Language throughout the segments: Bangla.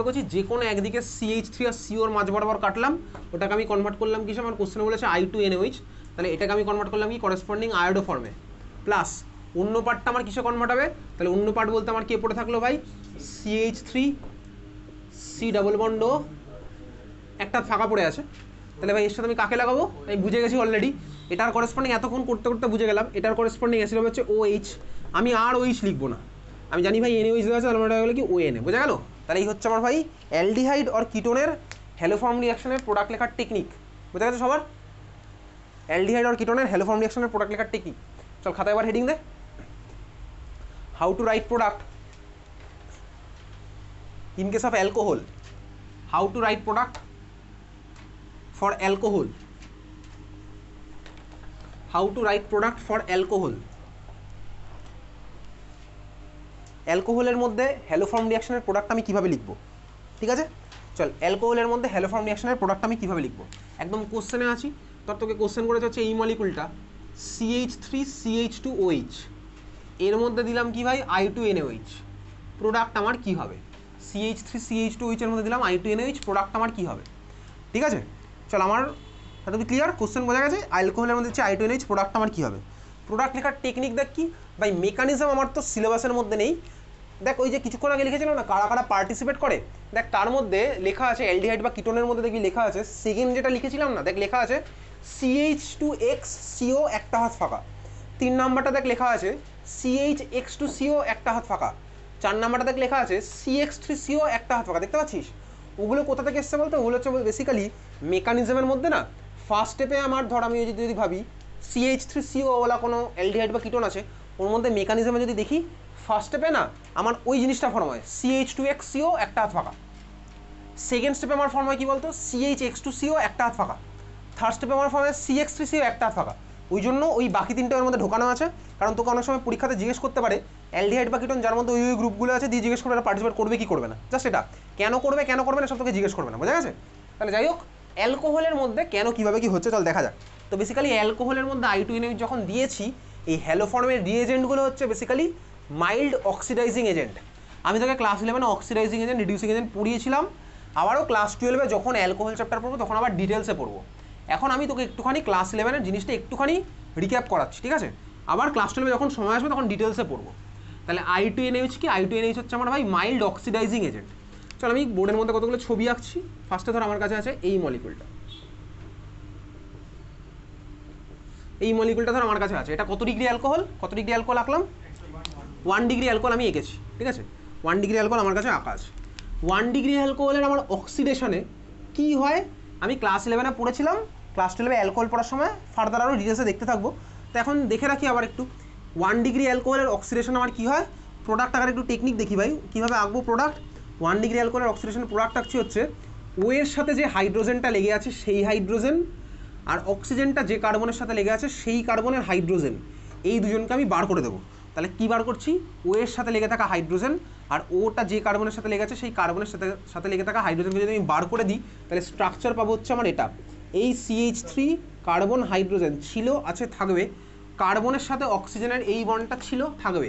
করছি যে কোনো একদিকে CH3 আর CO এর মাঝ বরাবর কাটলাম, ওটাকে আমি কনভার্ট করলাম কি, আমার কোশ্চেনে বলেছে I2NaOH, তাহলে এটাকে আমি কনভার্ট করলাম কি করেসপন্ডিং আয়োডো ফর্মে, প্লাস অন্য পার্টটা আমার কিসে কনভার্ট হবে, তাহলে অন্য পার্ট বলতে আমার কে পড়ে থাকলো ভাই, CH3 C ডাবল বন্ড ও একটা ফাঁকা পড়ে আছে, তাহলে ভাই এর সাথে আমি কাকে লাগাবো, আমি বুঝে গেছি অলরেডি, এটার করেসপন্ডিং এতক্ষণ করতে করতে বুঝে গেলাম, এটার করেসপন্ডিং অ্যাসিড হচ্ছে OH, আমি আর OH লিখবো না, আমি জানি ভাই NaOH দেওয়া আছে, তাহলে এটা হলো কি ONA, বোঝা গেল। তাহলে এই হচ্ছে আমার ভাই অ্যালডিহাইড আর কিটোনের হ্যালোফর্ম রিঅ্যাকশনের প্রোডাক্ট লেখার টেকনিক, বোঝা গেছে সবার, অ্যালডিহাইড আর কিটোনের হ্যালোফর্ম রিঅ্যাকশনের প্রোডাক্ট লেখার টেকনিক। চল খাতায় এবার হেডিং দে, how to write product in case of alcohol, how to write product for alcohol, how to write product for alcohol, অ্যালকোহলের মধ্যে হ্যালোফর্ম রিঅ্যাকশনের প্রোডাক্ট আমি কিভাবে লিখবো, ঠিক আছে। চল অ্যালকোহলের মধ্যে হ্যালোফর্ম রিঅ্যাকশনের প্রোডাক্ট আমি কিভাবে লিখবো, একদম কোশ্চেনে আছি, তোকে কোশ্চেন করেছে হচ্ছে এই মলিকুলটা CH3CH2OH, এর মধ্যে দিলাম কি ভাই I2NaOH, প্রোডাক্ট আমার কি হবে, CH3CH2OH এর মধ্যে দিলাম I2NaOH, প্রোডাক্ট আমার কি হবে, ঠিক আছে। চল আমার এটা ক্লিয়ার, কোশ্চেন বোঝা গেছে, অ্যালকোহলের মধ্যে হচ্ছে I2NaOH, প্রোডাক্ট আমার কী হবে, প্রোডাক্ট লেখার টেকনিক দেখ কি ভাই, মেকানিজম আমার তো সিলেবাসের মধ্যে নেই, দেখ ওই যে কিছুক্ষণ আগে লিখেছিলাম না কারা কারা পার্টিসিপেট করে, দেখ তার মধ্যে লেখা আছে অ্যালডিহাইড বা কিটোনের মধ্যে দেখবি লেখা আছে, সেকেন্ড যেটা লিখেছিলাম না দেখ লেখা আছে CH2XCO একটা হাত ফাঁকা, 3 নাম্বারটা দেখ লেখা আছে CHX2CO একটা হাত ফাঁকা, 4 নাম্বারটা দেখ লেখা আছে CX3CO একটা হাত ফাঁকা, দেখতে পাচ্ছিস ওগুলো কোথা থেকে এসছে বলতো, ওগুলো হচ্ছে বেসিক্যালি মেকানিজমের মধ্যে না, ফার্স্ট স্টেপে আমার ধর আমি যদি ভাবি CH3CO ওলা কোনো অ্যালডিহাইড বা কিটোন আছে, ওর মধ্যে মেকানিজমে যদি দেখি ফার্স্ট স্টেপে না আমার ওই জিনিসটা ফর্ম হয় CH2XCO একটা হাত ফাঁকা, সেকেন্ড স্টেপে আমার ফর্ম হয় কি বলতো CHX2CO একটা হাত ফাঁকা, থার্ড স্টেপে আমার ফর্ম হয় CX3CO একটা হাত ফাঁকা, ওই জন্য ওই বাকি তিনটে ওর মধ্যে ঢোকানো আছে, কারণ তোকে অনেক সময় পরীক্ষাতে জিজ্ঞেস করতে পারে অ্যালডিহাইড বা কিটোন যার মধ্যে ওই গ্রুপগুলো আছে দিয়ে জিজ্ঞেস করবে পার্টিসিপেট করবে কি করবে না, জাস্ট এটা কেন করবে না সব তোকে জিজ্ঞেস করবে না, বোঝা গেছে। তাহলে যাই হোক অ্যালকোহলের মধ্যে কেন কীভাবে কী হচ্ছে চল দেখা যাক। তো বেসিক্যালি অ্যালকোহলের মধ্যে I2NaOH যখন দিয়েছি, এই হ্যালোফর্মের রিএজেন্টগুলো হচ্ছে বেসিক্যালি মাইল্ড অক্সিডাইজিং এজেন্ট, আমি তোকে class 11 oxidizing agent reducing agent পড়িয়েছিলাম, আবারও ক্লাস 12 যখন অ্যালকোহল চ্যাপ্টার পড়বো তখন আবার ডিটেলসে পড়বো, এখন আমি তোকে একটুখানি ক্লাস 11 জিনিসটা একটুখানি রিক্যাপ করাচ্ছি, ঠিক আছে, আবার ক্লাস 12 যখন সময় আসবে তখন ডিটেলসে পড়বো। তাহলে I2NaOH কি, I2NaOH হচ্ছে আমার ভাই মাইল্ড অক্সিডাইজিং এজেন্ট। চল আমি বোর্ডের মধ্যে কতগুলো ছবি আঁকছি, ফার্স্টে ধর আমার কাছে আছে এই মলিকুলটা, এই মলিকুলটা ধর আমার কাছে আছে, এটা কত ডিগ্রি অ্যালকোহল আঁকলাম 1 ডিগ্রি অ্যালকোহল আমি এঁকেছি, ঠিক আছে, 1 ডিগ্রি অ্যালকোহল আমার কাছে আঁকা আছে। 1 ডিগ্রি অ্যালকোহলের আমার অক্সিডেশনে কি হয় আমি ক্লাস 11 পড়েছিলাম, ক্লাস 12 অ্যালকোহল পড়ার সময় ফার্দার আরও ডিটেলসে দেখতে থাকবো, তো এখন দেখে রাখি আবার একটু 1 ডিগ্রি অ্যালকোহলের অক্সিডেশন আমার কী হয়, প্রোডাক্ট আকার একটু টেকনিক দেখি ভাই কীভাবে আঁকবো প্রোডাক্ট। 1 ডিগ্রি অ্যালকোহলের অক্সিডেশনের প্রোডাক্ট আঁকছি হচ্ছে ও এর সাথে যে হাইড্রোজেনটা লেগে আছে সেই হাইড্রোজেন, আর অক্সিজেনটা যে কার্বনের সাথে লেগে আছে সেই কার্বনের হাইড্রোজেন, এই দুজনকে আমি বার করে দেবো। তাহলে কী বার করছি, ও এর সাথে লেগে থাকা হাইড্রোজেন আর ওটা যে কার্বনের সাথে লেগে আছে সেই কার্বনের সাথে লেগে থাকা হাইড্রোজেনকে যদি আমি বার করে দিই তাহলে স্ট্রাকচার পাবো হচ্ছে আমার এটা, এই CH3 কার্বন হাইড্রোজেন ছিল আছে থাকবে, কার্বনের সাথে অক্সিজেনের এই বন্ডটা ছিল থাকবে,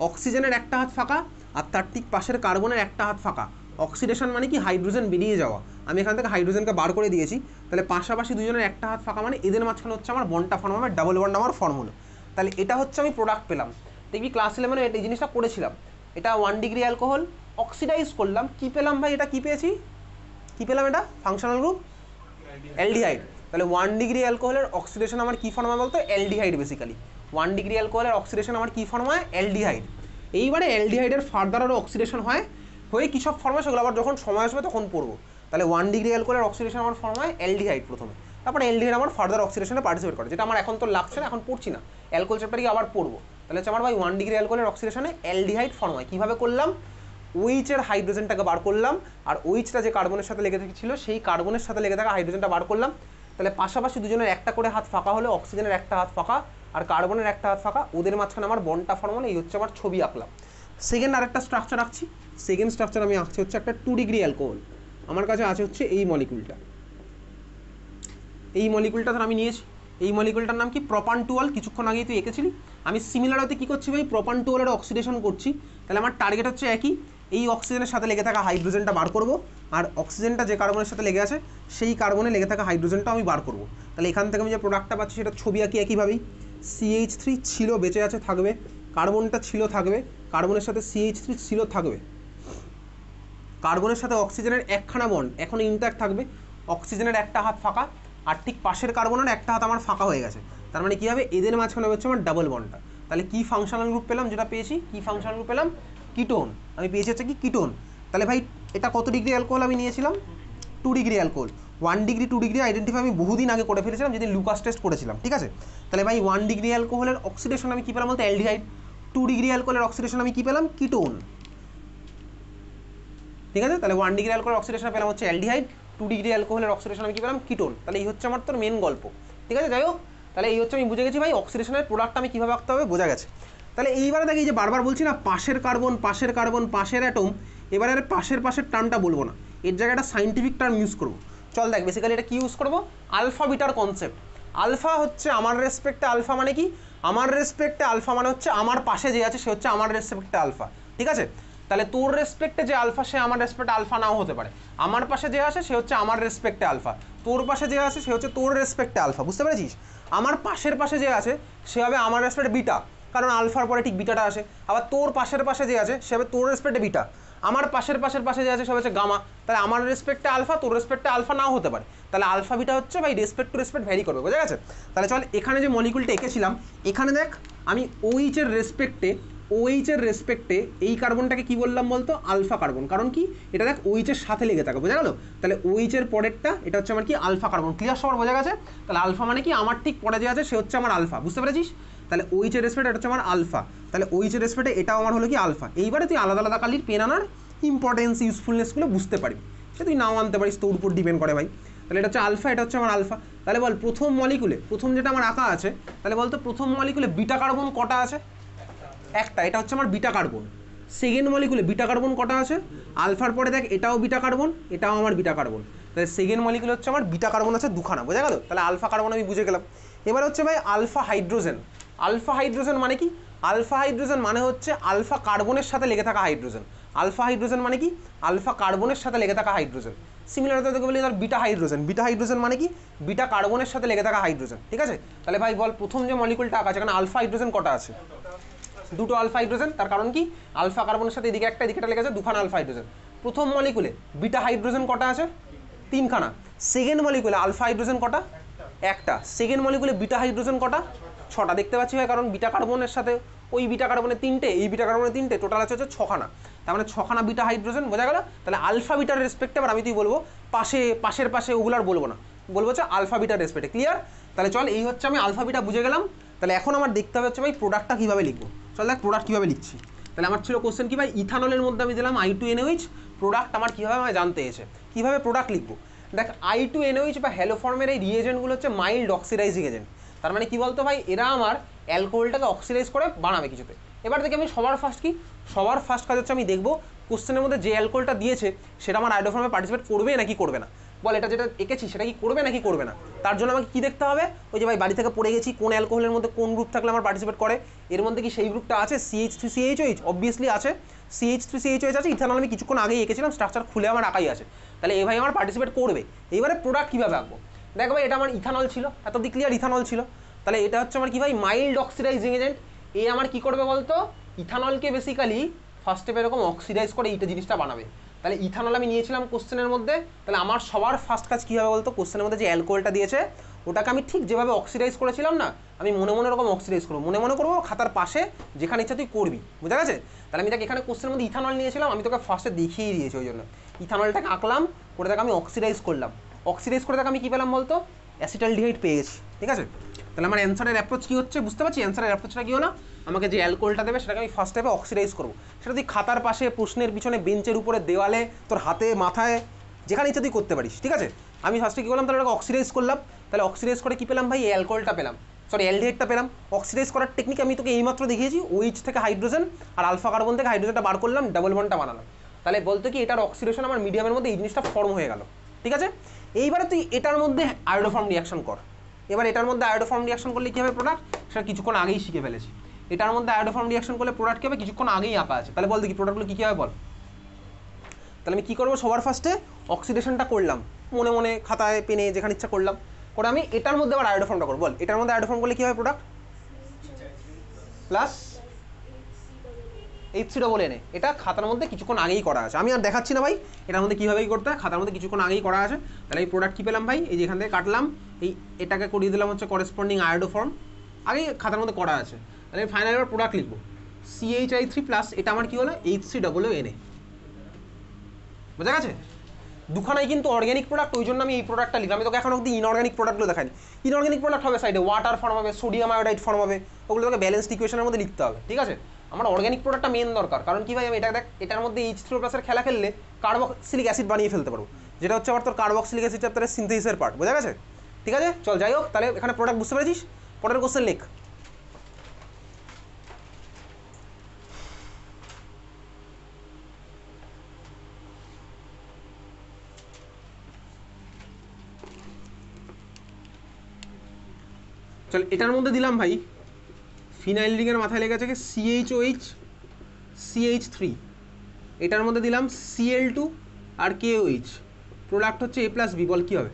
অক্সিজেনের একটা হাত ফাঁকা আর তার ঠিক পাশের কার্বনের একটা হাত ফাঁকা, অক্সিডেশন মানে কি হাইড্রোজেন বেরিয়ে যাওয়া, আমি এখান থেকে হাইড্রোজেনকে বার করে দিয়েছি, তাহলে পাশাপাশি দুজনের একটা হাত ফাঁকা মানে এদের মাঝখানে হচ্ছে আমার বন্ডটা ফর্ম হবে, ডাবল বন্ড আমার ফর্ম হলো, তাহলে এটা হচ্ছে আমি প্রোডাক্ট পেলাম। দেখবি ক্লাস 11 এই জিনিসটা করেছিলাম, এটা 1 ডিগ্রি অ্যালকোহল অক্সিডাইজ করলাম, কি পেলাম ভাই, এটা কি পেয়েছি, কি পেলাম, এটা ফাংশনাল গ্রুপ অ্যালডিহাইড, তাহলে 1 ডিগ্রি অ্যালকোহলের অক্সিডেশন আমার কী ফর্ম হয় বলতো অ্যালডিহাইড, বেসিক্যালি 1 ডিগ্রি অ্যালকোহলের অক্সিডেশন আমার কী ফর্ম হয় অ্যালডিহাইড, এইবারে অ্যালডিহাইডের ফার্দার আরও অক্সিডেশন হয় হয়ে কী সব ফর্ম হয় সেগুলো আবার যখন সময় আসবে তখন পড়বো। তাহলে 1 ডিগ্রি অ্যালকোহলের অক্সিডেশন আমার ফর্ম হয় অ্যালডিহাইড প্রথমে, তারপর অ্যালডিহাইড আমার ফার্দার অক্সিডেশনে পার্টিসিপেট করে, যেটা আমার এখন তো লাগছে না, এখন পড়ছি না, অ্যালকোহল চ্যাপ্টারে আবার পড়বো। তাহলে হচ্ছে আমার ভাই 1 ডিগ্রি অ্যালকোহলের অক্সিডেশনে অ্যালডিহাইড ফর্ম হয়, কীভাবে করলাম, ওইচের হাইড্রোজেনটাকে বার করলাম আর ওইচটা যে কার্বনের সাথে লেগে ছিল সেই কার্বনের সাথে লেগে থাকা হাইড্রোজেনটা বার করলাম, তাহলে পাশাপাশি দুজনের একটা করে হাত ফাঁকা হলে অক্সিজেনের একটা হাত ফাঁকা আর কার্বনের একটা হাত ফাঁকা, ওদের মাঝখানে আমার বন্ডটা ফর্ম হলে এই হচ্ছে আমার ছবি আঁকলাম। সেকেন্ড আরেকটা স্ট্রাকচার আঁকছি, সেকেন্ড স্ট্রাকচার আমি আঁকছি হচ্ছে একটা 2 ডিগ্রি অ্যালকোহল, আমার কাছে আছে হচ্ছে এই মলিকুলটা, এই মলিকুলটা ধর আমি নিয়েছি, এই মলিকুলটার নাম কি প্রপান-টুয়াল, কিছুক্ষণ আগেই তুই এঁকেছিলি, আমি সিমিলার হতে কী করছি ভাই প্রপান-টুয়ালের অক্সিডেশন করছি, তাহলে আমার টার্গেট হচ্ছে একই এই অক্সিজেনের সাথে লেগে থাকা হাইড্রোজেনটা বার করব, আর অক্সিজেনটা যে কার্বনের সাথে লেগে আছে সেই কার্বনে লেগে থাকা হাইড্রোজেনটা আমি বার করব। তাহলে এখান থেকে আমি যে প্রোডাক্টটা পাচ্ছি সেটা ছবি আঁকি একইভাবেই। CH3 ছিল, বেঁচে আছে, থাকবে, কার্বনটা ছিল, থাকবে, কার্বনের সাথে CH3 ছিল, থাকবে, কার্বনের সাথে অক্সিজেনের একখানা বন্ড এখন ইনট্যাক্ট থাকবে, অক্সিজেনের একটা হাত ফাঁকা, আর ঠিক পাশের কার্বনের একটা হাত আমার ফাঁকা হয়ে গেছে। তার মানে কী হবে, এদের মাঝখানে হচ্ছে আমার ডাবল বন্ডটা। তাহলে কী ফাংশনাল গ্রুপ পেলাম, যেটা পেয়েছি কী ফাংশনাল গ্রুপ পেলাম, কিটোন। আমি পেয়েছি হচ্ছে কি কিটোন। তাহলে ভাই এটা কত ডিগ্রি অ্যালকোহল আমি নিয়েছিলাম, 2 degree alcohol. 1 degree 2 degree identify আমি বহুদিন আগে করে ফেলেছিলাম, যেদিন লুকাস টেস্ট করেছিলাম, ঠিক আছে। তাহলে ভাই 1 ডিগ্রি অ্যালকোহলের অক্সিডেশন আমি কী পেলাম বলতে অ্যালডিহাইড, 2 ডিগ্রি অ্যালকোহলের অক্সিডেশন আমি কী পেলাম, কিটোন, ঠিক আছে। তাহলে 1 ডিগ্রি অ্যালকোহলের অক্সিডেশন পেলাম হচ্ছে অ্যালডিহাইড, 2 ডিগ্রি অ্যালকোহলের অক্সিডেশন আমি কী পেলাম, কিটোন। তাহলে এই হচ্ছে আমার তোর মেন গল্প, ঠিক আছে। যাই হোক, তাহলে এই হচ্ছে আমি বুঝে গেছি ভাই অক্সিডেশনের প্রোডাক্ট আমি কীভাবে আঁকতে হবে, বোঝা গেছে। তাহলে এইবারে দেখি যে বারবার বলছি না পাশের কার্বন পাশের কার্বন পাশের অ্যাটম, এবারে আর পাশের টার্মটা বলবো না, এর জায়গায় একটা সাইন্টিফিক টার্ম ইউজ করবো। চল দেখ বেসিক্যালি এটা কি ইউজ করবো, আলফা বিটার কনসেপ্ট। আলফা হচ্ছে আমার রেসপেক্টে আলফা মানে কি, আমার রেসপেক্টে আলফা মানে হচ্ছে আমার পাশে যে আছে সে হচ্ছে আমার রেসপেক্টে আলফা, ঠিক আছে। তাহলে তোর রেসপেক্টে যে আলফা সে আমার রেসপেক্টে আলফা নাও হতে পারে, আমার পাশে যে আসে সে হচ্ছে আমার রেসপেক্টে আলফা, তোর পাশে যে আছে সে হচ্ছে তোর রেসপেক্টে আলফা, বুঝতে পেরেছিস। আমার পাশে যে আছে সে হবে আমার রেসপেক্টে বিটা, কারণ আলফার পরে ঠিক বিটাটা আসে। আবার তোর পাশে যে আছে সে হবে তোর রেসপেক্টে বিটা, আমার পাশে যে আছে সে হচ্ছে গামা। তাহলে আমার রেসপেক্টে আলফা, তোর রেসপেক্টে আলফা নাও হতে পারে। তাহলে আলফা বিটা হচ্ছে ভাই রেসপেক্ট টু রেসপেক্ট ভ্যারি করবে, বোঝা গেছে। তাহলে চল এখানে যে মলিকুলটা এঁকেছিলাম, এখানে দেখ আমি OH এর রেসপেক্টে এই কার্বনটাকে কি বললাম বলতো, আলফা কার্বন। কারণ কি, এটা দেখ OH এর সাথে লেগে থাকে, বোঝা গেল। তাহলে OH এর পরেরটা এটা হচ্ছে আমার কি আলফা কার্বন, ক্লিয়ার সবার বোঝা গেছে। তাহলে আলফা মানে কি আমার ঠিক পরে যে আছে সে হচ্ছে আমার আলফা, বুঝতে পেরেছিস। তাহলে OH এর রেসপেক্টে এটা হচ্ছে আমার আলফা, তাহলে OH এর রেসপেক্টে এটাও আমার হলো কি আলফা। এইবারে তুই আলাদা আলাদা কালির পেন আনার ইম্পর্টেন্স ইউজফুলনেসগুলো বুঝতে পারবি, সে তুই নাও আনতে পারিস, তোর উপর ডিপেন্ড করে ভাই। তাহলে এটা হচ্ছে আলফা, এটা হচ্ছে আমার আলফা। তাহলে বল প্রথম মলিকুলে, প্রথম যেটা আমার আঁকা আছে, তাহলে বলতো প্রথম মলিকুলে বিটা কার্বন কটা আছে, একটা, এটা হচ্ছে আমার বিটা কার্বন। সেকেন্ড মলিকুলে বিটা কার্বন কটা আছে, আলফার পরে দেখ এটাও বিটা কার্বন, এটাও আমার বিটা কার্বন। তাহলে সেকেন্ড মলিকুলে হচ্ছে আমার বিটা কার্বন আছে দুখানা, বোঝা গেল। তাহলে আলফা কার্বন আমি বুঝে গেলাম। এবার হচ্ছে ভাই আলফা হাইড্রোজেন। আলফা হাইড্রোজেন মানে কি, আলফা হাইড্রোজেন মানে হচ্ছে আলফা কার্বনের সাথে লেগে থাকা হাইড্রোজেন। আলফা হাইড্রোজেন মানে কি, আলফা কার্বনের সাথে লেগে থাকা হাইড্রোজেন। সিমিলার তোকে বলি ধর বিটা হাইড্রোজেন, বিটা হাইড্রোজেন মানে কি, বিটা কার্বনের সাথে লেগে থাকা হাইড্রোজেন, ঠিক আছে। তাহলে ভাই বল প্রথম যে মলিকুলটা আঁকা আছে এখানে আলফা হাইড্রোজেন কটা আছে, দুটো আলফা হাইড্রোজেন। তার কারণ কি, আলফা কার্বনের সাথে এদিকে একটা এদিকে লেগে আছে, দুখানা আলফা হাইড্রোজেন। প্রথম মলিকুলে বিটা হাইড্রোজেন কটা আছে, তিনখানা। সেকেন্ড মলিকুলে আলফা হাইড্রোজেন কটা, একটা। সেকেন্ড মলিকুলে বিটা হাইড্রোজেন কটা, ছটা। দেখতে পাচ্ছি ভাই, কারণ বিটা কার্বনের সাথে ওই বিটা কার্বনের তিনটে, এই বিটা কার্বনের তিনটে, টোটাল আছে হচ্ছে ছখানা। তার মানে ছখানা বিটা হাইড্রোজেন, বোঝা গেল। তাহলে আলফা বিটার রেসপেক্টে এবার আমি তুই বলবো পাশের পাশে ওগুলো আর বলবো না, বলবো হচ্ছে আলফা বিটার রেসপেক্টে, ক্লিয়ার। তাহলে চল এই হচ্ছে আমি আলফা বিটা বুঝে গেলাম। তাহলে এখন আমার দেখতে হবে হচ্ছে ভাই প্রোডাক্টটা কীভাবে লিখবো। চল দেখ প্রোডাক্ট কীভাবে লিখছি। তাহলে আমার ছিল কোশ্চেন কি ভাই, ইথানলের মধ্যে আমি দিলাম I2NOH, প্রোডাক্ট আমার কীভাবে আমি জানতে এসে কীভাবে প্রোডাক্ট লিখবো। দেখ I2NOH বা হ্যালো ফর্মের এই রিয়েজেন্টগুলো হচ্ছে মাইল্ড অক্সিডাইজিং এজেন্ট। তার মানে কি বলতো ভাই, এরা আমার অ্যালকোহলটাকে অক্সিডাইজ করে বানাবে কিছুতে। এবার দেখি আমি সবার ফার্স্ট কাজ হচ্ছে আমি দেখবো কোশ্চেনের মধ্যে যে অ্যালকোহলটা দিয়েছে সেটা আমার আয়োডোফর্মে পার্টিসিপেট করবে নাকি করবে না। বল এটা যেটা এঁকেছি সেটা কি করবে নাকি করবে না। তার জন্য আমাকে কী দেখতে হবে, ওই যে ভাই বাড়ি থেকে পড়ে গেছি কোন অ্যালকোহলের মধ্যে কোন গ্রুপ থাকলে আমার পার্টিসিপেট করে, এর মধ্যে কি সেই গ্রুপটা আছে, CH3CHOH অবভিয়াসলি আছে, CH3CHOH আছে। ইথানল আমি কিছুক্ষণ আগেই এঁকেছিলাম, স্ট্রাকচার খুলে আমার আঁকাই আছে। তাহলে এই ভাই আমার পার্টিসিপেট করবে। এইবারে প্রোডাক্ট কীভাবে আঁকবো, দেখ ভাই এটা আমার ইথানল ছিল, এত অব্দি ক্লিয়ার, ইথানল ছিল। তাহলে এটা হচ্ছে আমার কি ভাই মাইল্ড অক্সিডাইজিং এজেন্ট। এই আমার কি করবে বলতো, ইথানলকে বেসিক্যালি ফার্স্ট স্টেপে এরকম অক্সিডাইজ করে এইটা জিনিসটা বানাবে। তাহলে ইথানল আমি নিয়েছিলাম কোশ্চেনের মধ্যে। তাহলে আমার সবার ফার্স্ট কাজ কী হবে বলতো, কোশ্চেনের মধ্যে যে অ্যালকোহলটা দিয়েছে ওটাকে আমি ঠিক যেভাবে অক্সিডাইজ করেছিলাম না, আমি মনে মনে এরকম অক্সিডাইজ করবো, মনে করবো, খাতার পাশে যেখানে ইচ্ছা তুই করবি, বুঝা গেছে। তাহলে আমি দেখ এখানে কোশ্চেনের মধ্যে ইথানল নিয়েছিলাম, আমি তোকে ফার্স্টে দেখিয়ে দিয়েছি, ওই জন্য ইথানলটাকে আঁকলাম, করে তাকে আমি অক্সিডাইজ করলাম। অক্সিডাইজ করে তাকে আমি কী পেলাম বলতো, অ্যাসিটালডিহাইড পেয়ে গেছি, ঠিক আছে। তাহলে আমার অ্যান্সারের অ্যাপ্রোচ কী হচ্ছে বুঝতে পারছি। অ্যান্সারের অ্যাপ্রোচটা কী হলো, আমাকে যে অ্যালকোহলটা দেবে সেটাকে আমি ফার্স্ট স্টেপে অক্সিডাইজ করবো। সেটা তুই খাতার পাশে, প্রশ্নের পিছনে, বেঞ্চের উপরে, দেওয়ালে, তোর হাতে, মাথায়, যেখানে ইচ্ছা তুই করতে পারিস, ঠিক আছে। আমি ফার্স্টে কী করলাম, তাহলে ওটাকে অক্সিডাইজ করলাম। তাহলে অক্সিডাইজ করে কী পেলাম ভাই, অ্যালকোহলটা পেলাম, সরি অ্যালডিহাইডটা পেলাম। অক্সিডাইজ করার টেকনিক আমি তোকে এইমাত্র দেখিয়েছি, OH থেকে হাইড্রোজেন আর আলফা কার্বন থেকে হাইড্রোজেনটা বার করলাম, ডাবল বন্ডটা বানালাম। তাহলে বলতো কি এটার অক্সিডেশন আমার মিডিয়ামের মধ্যে এই জিনিসটা ফর্ম হয়ে গেল, ঠিক আছে। এইবারে তুই এটার মধ্যে আয়োডোফর্ম রিয়াকশন কর। এবার এটার মধ্যে আয়োডোফর্ম রিয়াকশন করলে কী হবে প্রোডাক্ট, সেটা কিছুক্ষণ আগেই শিখে ফেলেছি। এটার মধ্যে আয়োডোফর্ম রিয়াকশন করলে প্রোডাক্ট কী হবে কিছুক্ষণ আগেই আঁকা আছে। তাহলে বল দেখি প্রোডাক্টগুলো কী কী হবে বল। তাহলে আমি কী করবো, সবার ফার্স্টে অক্সিডেশনটা করলাম মনে মনে, খাতায় পেনে যেখানে ইচ্ছা করলাম, করে আমি এটার মধ্যে আবার আয়োডোফর্মটা করবো। বল এটার মধ্যে আয়োডোফর্ম করলে কী হয় প্রোডাক্ট, প্লাস HCNA। এটা খাতার মধ্যে কিছুক্ষণ আগেই করা আছে, আমি আর দেখাচ্ছি না ভাই এটার মধ্যে কীভাবেই করতে হয়, খাতার মধ্যে কিছুক্ষণ আগেই করা আছে। তাহলে এই প্রোডাক্ট কী পেলাম ভাই, এই যে এখান থেকে কাটলাম, এটাকে করিয়ে দিলাম হচ্ছে করেসপন্ডিং আয়োডোফর্ম, আগেই খাতার মধ্যে করা আছে। তাহলে ফাইনালি এবার প্রোডাক্ট লিখবো CHI3 প্লাস এটা আমার কী হলো HCNA। বোঝা গেছে? দুখানাই কিন্তু অর্গ্যানিক প্রোডাক্ট, ওই জন্য আমি এই প্রোডাক্টটা লিখলাম। আমি তোকে এখন অব্দি ইনঅর্গ্যানিক প্রোডাক্টগুলো দেখাইনি। ইনঅর্গ্যানিক প্রোডাক্ট হবে সাইডে, ওয়াটার ফর্ম হবে, সোডিয়াম আয়োডাইড ফর্ম হবে, ওগুলো তোকে ব্যালেন্সড ইকুয়েশনের মধ্যে লিখতে হবে, ঠিক আছে? আমার অর্গ্যানিক প্রোডাক্টটা মেন দরকার, কারণ কি ভাই আমি এটা দেখ এটার মধ্যে H3O+ খেলা খেললে কার্বক্সিলিক অ্যাসিড বানিয়ে ফেলতে পারবো, যেটা হচ্ছে আবার তোর কার্বক্সিলিক অ্যাসিড চ্যাপ্টারের সিনথেসিসের পার্ট। বোঝা গেছে? ঠিক আছে, চল যাই হোক, তাহলে এখানে প্রোডাক্ট বুঝতে পেরেছিস, পরের কোশ্চেন লেখ। চল এটার মধ্যে দিলাম ভাই ফিনাইল রিংয়ের মাথায় লেগে আছে কি CHOH CH3, এটার মধ্যে দিলাম Cl2 আর KOH, প্রোডাক্ট হচ্ছে A+B। বল কী হবে?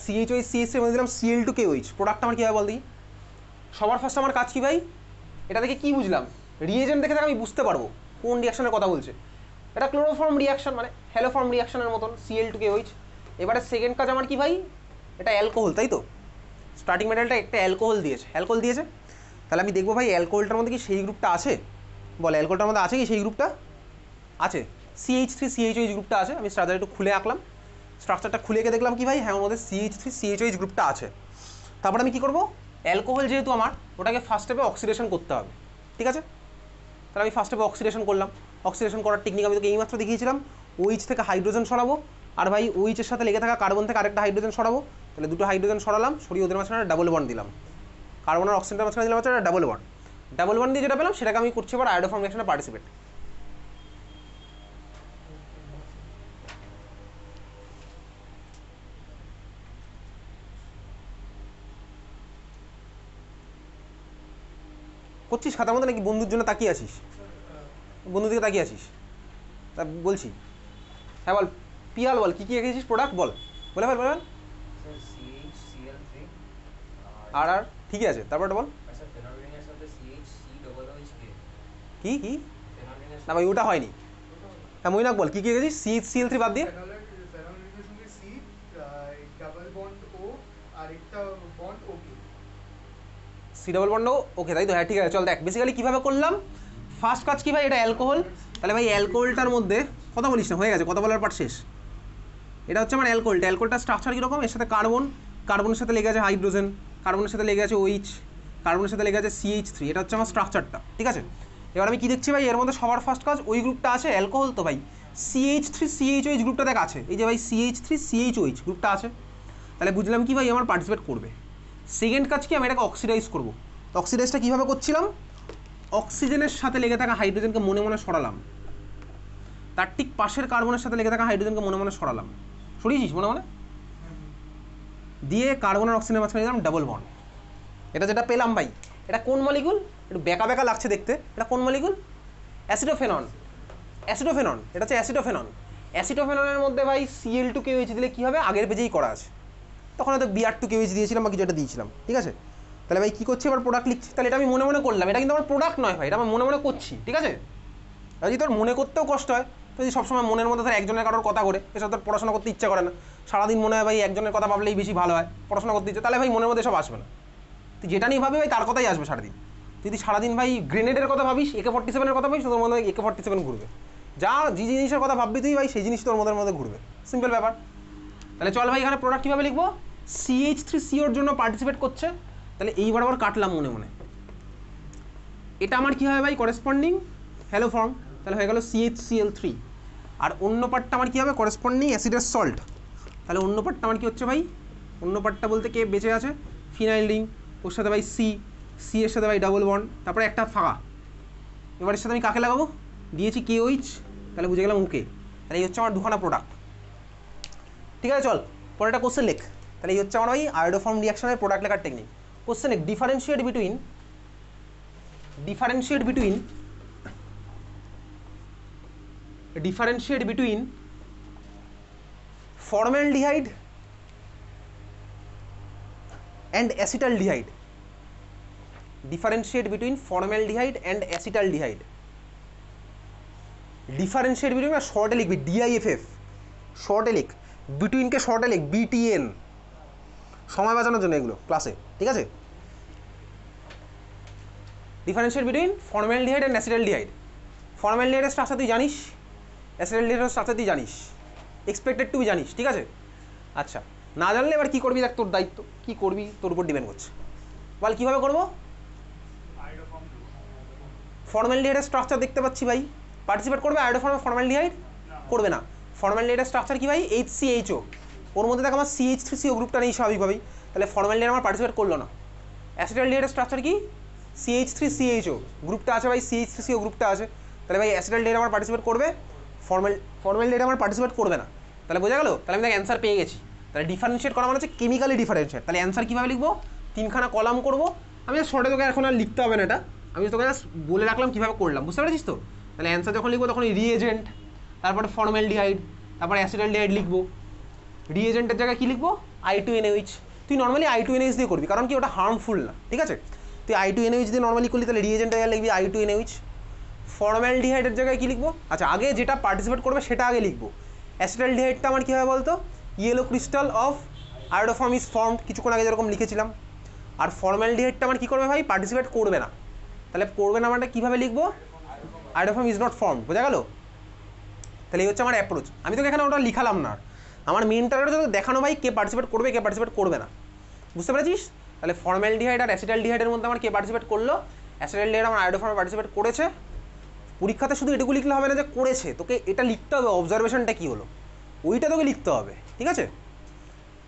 CHOH CH3 এর মধ্যে দিলাম Cl2 KOH, প্রোডাক্ট আমার কী হবে বল দিই। সবার ফার্স্ট আমার কাজ কি ভাই, এটা দেখে কী বুঝলাম, রিয়েজেন্ট দেখে আমি বুঝতে পারবো কোন রিয়াকশনের কথা বলছে। এটা ক্লোরোফর্ম রিয়াকশন, মানে হ্যালোফর্ম রিয়াকশনের মতন Cl2 KOH। এবারে সেকেন্ড কাজ আমার কি ভাই, এটা অ্যালকোহল, তাই তো? স্টার্টিং মেটালটা একটা অ্যালকোহল দিয়েছে, তাহলে আমি দেখবো ভাই অ্যালকোহলটার মধ্যে কি সেই গ্রুপটা আছে। বল অ্যালকোহলটার মধ্যে আছে কি সেই গ্রুপটা? আছে, CH3 CHOH গ্রুপটা আছে। আমি স্ট্রাকচার একটু খুলে আঁকলাম, স্ট্রাকচারটা খুলে গিয়ে দেখলাম কি ভাই, হ্যাঁ ওর মধ্যে CH3 CHOH গ্রুপটা আছে। তারপর আমি কী করবো, অ্যালকোহল যেহেতু আমার, ওটাকে ফার্স্ট স্টেপে অক্সিডেশন করতে হবে, ঠিক আছে? তাহলে আমি ফার্স্ট স্টেপে অক্সিডেশন করলাম। অক্সিডেশন করার টেকনিক আমি তোকে এইমাত্র দেখিয়েছিলাম, OH থেকে হাইড্রোজেন সরাবো, আর ভাই OH এর সাথে লেগে থাকা কার্বন থেকে আরেকটা হাইড্রোজেন সরাবো। তাহলে দুটো হাইড্রোজেন সরালাম, সরিয়ে ওদের মাঝখানে ডাবল বন্ড দিলাম, কার্বন আর অক্সিজেনের মাঝখানে দিলাম হচ্ছে ডাবল বন্ড দিয়ে যেটা পেলাম সেটাকে আমি করছি এবার আয়োডোফর্ম রিঅ্যাকশনে পার্টিসিপেট। করছিস খাতার মধ্যে নাকি বন্ধুর জন্য তাকিয়ে আছিস? বন্ধুর দিকে তাকিয়ে আছিস? তা বলছি, হ্যাঁ বল পিয়াল, বল কী কী রেখেছিস প্রোডাক্ট, বল বলে বল। আর ঠিকই আছে, তারপরটা বল। কি কি না ভাই ওটা হয়নি, হ্যাঁ মইনাক বল কী কী রেখেছিস CH3 বাদ দিয়ে। C ডাবল বন্ড ওকে, তাই তো? হ্যাঁ ঠিক আছে, চল দেখ বেসিক্যালি কীভাবে করলাম। ফার্স্ট কাজ কি ভাই, এটা অ্যালকোহল, তাহলে ভাই অ্যালকোহলটার মধ্যে কথা বলিস না, হয়ে গেছে কথা বলার পার্ট শেষ। এটা হচ্ছে আমার অ্যালকোহলটার স্ট্রাকচার কীরকম, এর সাথে কার্বনের সাথে লেগে আছে হাইড্রোজেন, কার্বনের সাথে লেগে আছে OH, কার্বনের সাথে লেগে আছে CH3, এটা হচ্ছে আমার স্ট্রাকচারটা, ঠিক আছে? এবার আমি কী দেখছি ভাই, এর মধ্যে সবার ফার্স্ট কাজ ওই গ্রুপটা আছে অ্যালকোহল, তো ভাই CH3 CHOH গ্রুপটা দেখ আছে, এই যে ভাই CH3 CHOH গ্রুপটা আছে, তাহলে বুঝলাম কি ভাই আমার পার্টিসিপেট করবে। সেকেন্ড কাজ কি, আমি এটাকে অক্সিডাইজ করবো। তো অক্সিডাইজটা কীভাবে করছিলাম, অক্সিজেনের সাথে লেগে থাকা হাইড্রোজেনকে মনে মনে সরালাম, তার ঠিক পাশের কার্বনের সাথে লেগে থাকা হাইড্রোজেনকে মনে মনে সরালাম, সরিয়েছিস মনে মনে, দিয়ে কার্বন আর অক্সিজেনের মাঝখানে দিলাম ডাবল বন্ড। এটা যেটা পেলাম ভাই, এটা কোন মলিকুল, একটু বেঁকা বেঁকা লাগছে দেখতে, এটা কোন মলিকুল, অ্যাসিডোফেনন। এটা হচ্ছে অ্যাসিডোফেননের মধ্যে ভাই Cl2 KOH দিলে কী হবে, আগের পেজেই করা আছে, তখন হয়তো Br2 KOH দিয়েছিলাম বা কিছু একটা দিয়েছিলাম, ঠিক আছে? তাহলে ভাই কী করছি, এবার প্রোডাক্ট লিখছি, তাহলে এটা আমি মনে মনে করলাম, এটা কিন্তু আমার প্রোডাক্ট নয় ভাই, এটা আমার মনে মনে করছি, ঠিক আছে? যদি তোর মনে করতেও কষ্ট হয়, যদি সবসময় মনের মধ্যে ধর একজনের কারোর কথা করে, এসব তোর পড়াশোনা করতে ইচ্ছা করে না, সারাদিন মনে হয় ভাই একজনের কথা ভাবলেই বেশি ভালো হয়, পড়াশোনা করতে ইচ্ছে, তাহলে ভাই মনের মধ্যে সব আসবে না। তুই যেটা নিয়ে ভাবি ভাই তার কথাই আসবে সারাদিন। যদি সারাদিন ভাই গ্রেনেডের কথা ভাবিস, AK-47 কথা ভাবিস, তোর মনে হয় AK-47 ঘুরবে, যা যে জিনিসের কথা ভাববি তুই ভাই সেই জিনিস তোর মধ্যে ঘুরবে, সিম্পল ব্যাপার। তাহলে চল ভাই এখানে প্রোডাক্ট কীভাবে লিখবো, CH3COর জন্য পার্টিসিপেট করছে, তাহলে এইবার আবার কাটলাম মনে মনে, এটা আমার কী হবে ভাই করেসপন্ডিং হ্যালো ফর্ম, তাহলে হয়ে গেল CHCl3, আর অন্য পার্টটা আমার কী হবে করেসপন্ডিং অ্যাসিডের সল্ট, তাহলে অন্য পার্টটা আমার কী হচ্ছে ভাই, অন্য পার্টটা বলতে কে বেঁচে আছে, ফিনাইল রিং, ওর সাথে ভাই C এর সাথে ভাই ডাবল বন্ড, তারপরে একটা ফাঁকা, এবার এর সাথে আমি কাকে লাগাবো, দিয়েছি KOH, তাহলে বুঝে গেলাম ওকে, তাহলে এই হচ্ছে আমার দুখানা প্রোডাক্ট, ঠিক আছে? চল পরেরটা কোশ্চেন লেখ, তাহলে এই হচ্ছে আমার ভাই আয়োডোফর্ম রিয়াকশনের প্রোডাক্ট লেখার টেকনিক। কোশ্চেন লেখ, differentiate between differentiate between formaldehyde and acetaldehyde. Differentiate between formaldehyde and acetaldehyde. Differentiate between না শর্টে লিখবি DIFF, শর্টে লিখ, বিটুইনকে শর্টে লিখ BTN, সময় বাঁচানোর জন্য এগুলো ক্লাসে, ঠিক আছে? Differentiate between formaldehyde and acetaldehyde. ফর্মালডিহাইডের স্ট্রাকচার তুই জানিস, অ্যাসিটালডিহাইডের স্ট্রাকচার তুই জানিস, এক্সপেক্টেড টু বি জানিস, ঠিক আছে? আচ্ছা, না জানলে এবার কী করবি দেখ, তোর দায়িত্ব, কী করবি তোর উপর ডিপেন্ড করছে। বল কীভাবে করবো? ফর্মালডিহাইডের স্ট্রাকচার দেখতে পাচ্ছি ভাই, পার্টিসিপেট করবে আয়োডোফর্মে? ফর্মালডিহাইড করবে না। ফর্মালডিহাইডের স্ট্রাকচার কি ভাই? HCHO, ওর মধ্যে দেখ আমার CH3CO গ্রুপটা নেই স্বাভাবিকভাবেই, তাহলে ফর্মালডিহাইড আমার পার্টিসিপেট করলো না। অ্যাসিটালডিহাইডের স্ট্রাকচার কি? CH3CHO গ্রুপটা আছে ভাই, CH3CO গ্রুপটা আছে, তাহলে ভাই অ্যাসিটালডিহাইড আমার পার্টিসিপেট করবে, ফর্মালডিহাইড আমার পার্টিসিপেট করবে না। তাহলে বোঝা গেল? তাহলে আমি দেখ অ্যান্সার পেয়ে গেছি। তাহলে ডিফারেন্সিয়েট করা মানে হচ্ছে কেমিক্যালি ডিফারেন্সিয়েট। তাহলে অ্যান্সার কীভাবে লিখবো? 3খানা কলাম করবো। আমি শর্টে তোকে এখন আর লিখতে হবে না, এটা আমি তোকে জাস্ট বলে রাখলাম কীভাবে করলাম, বুঝতে পেরেছিস তো? তাহলে অ্যান্সার যখন লিখবো তখন রিএজেন্ট, তারপরে ফর্মালডিহাইড, তারপরে অ্যাসিটালডিহাইড লিখবো। রিএজেন্টের জায়গায় কী লিখবো? I2NaOH। তুই নর্মালি I2NaOH দিয়ে করবি, কারণ কি ওটা হার্মফুল না, ঠিক আছে? তুই I2NaOH দিয়ে নর্মালি করলি, তাহলে রিএজেন্টের জায়গায় লিখবি I2NaOH। ফর্মালডিহাইডের জায়গায় কী লিখবো? আচ্ছা, আগে যেটা পার্টিসিপেট করবে সেটা আগে লিখবো। অ্যাসিটালডিহাইডটা আমার কী হবে বলতো? Yellow crystal of iodoform is formed, কিছুক্ষণ আগে যেরকম লিখেছিলাম। আর ফর্মালডিহাইডটা আমার কী করবে ভাই? পার্টিসিপেট করবে না। তাহলে করবে না মানে কীভাবে লিখবো? আয়োডোফর্ম ইজ নট ফর্মড, বোঝা গেল? তাহলে এই হচ্ছে আমার অ্যাপ্রোচ। আমি তোকে এখানে ওটা লিখালাম না, আমার মেন টার্গেট হচ্ছে দেখানো ভাই কে পার্টিসিপেট করবে, কে পার্টিসিপেট করবে না, বুঝতে পেরেছিস? তাহলে ফর্মালডিহাইড আর অ্যাসিটালডিহাইডের মধ্যে আমার কে পার্টিসিপেট করলো? অ্যাসিটালডিহাইড আমার আয়োডোফর্মে পার্টিসিপেট করেছে। পরীক্ষাতে শুধু এটুকু লিখলে হবে না যে করেছে, তোকে এটা লিখতে হবে অবজারভেশনটা কী হলো, ওইটা তোকে লিখতে হবে, ঠিক আছে?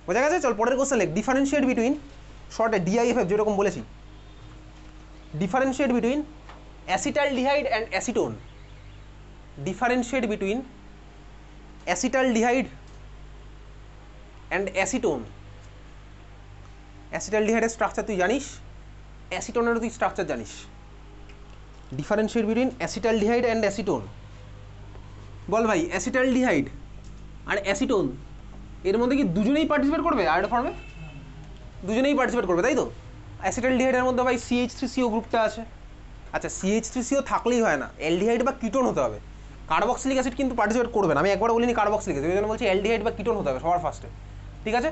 বোঝা গেছে? চল পরের কোশ্চেন লিখ। ডিফারেন্সিয়েট বিটুইন, শর্টে DIFF যেরকম বলেছি, differentiate between acetaldehyde and acetone. Differentiate between acetaldehyde and acetone. অ্যাসিটালডিহাইডের স্ট্রাকচার তুই জানিস, অ্যাসিটোনেরও তুই স্ট্রাকচার জানিস। Differentiate between acetaldehyde and acetone. বল ভাই, অ্যাসিটালডিহাইড আর অ্যাসিটোন এর মধ্যে কি দুজনেই পার্টিসিপেট করবে আয়োডোফর্মে? দুজনেই পার্টিসিপেট করবে, তাই তো? অ্যাসিটালডিহাইডের মধ্যে ভাই CH3CO গ্রুপটা আছে। আচ্ছা, CH3CO থাকলেই হয় না, অ্যালডিহাইড বা কিটোন হতে হবে। কার্বক্সিলিক অ্যাসিড কিন্তু পার্টিসিপেট করবে না, আমি একবার বলিনি কার্বক্সিলিক অ্যাসিড, ওই জন্য বলছি অ্যালডিহাইড বা কিটোন হতে হবে সবার ফার্স্টে, ঠিক আছে?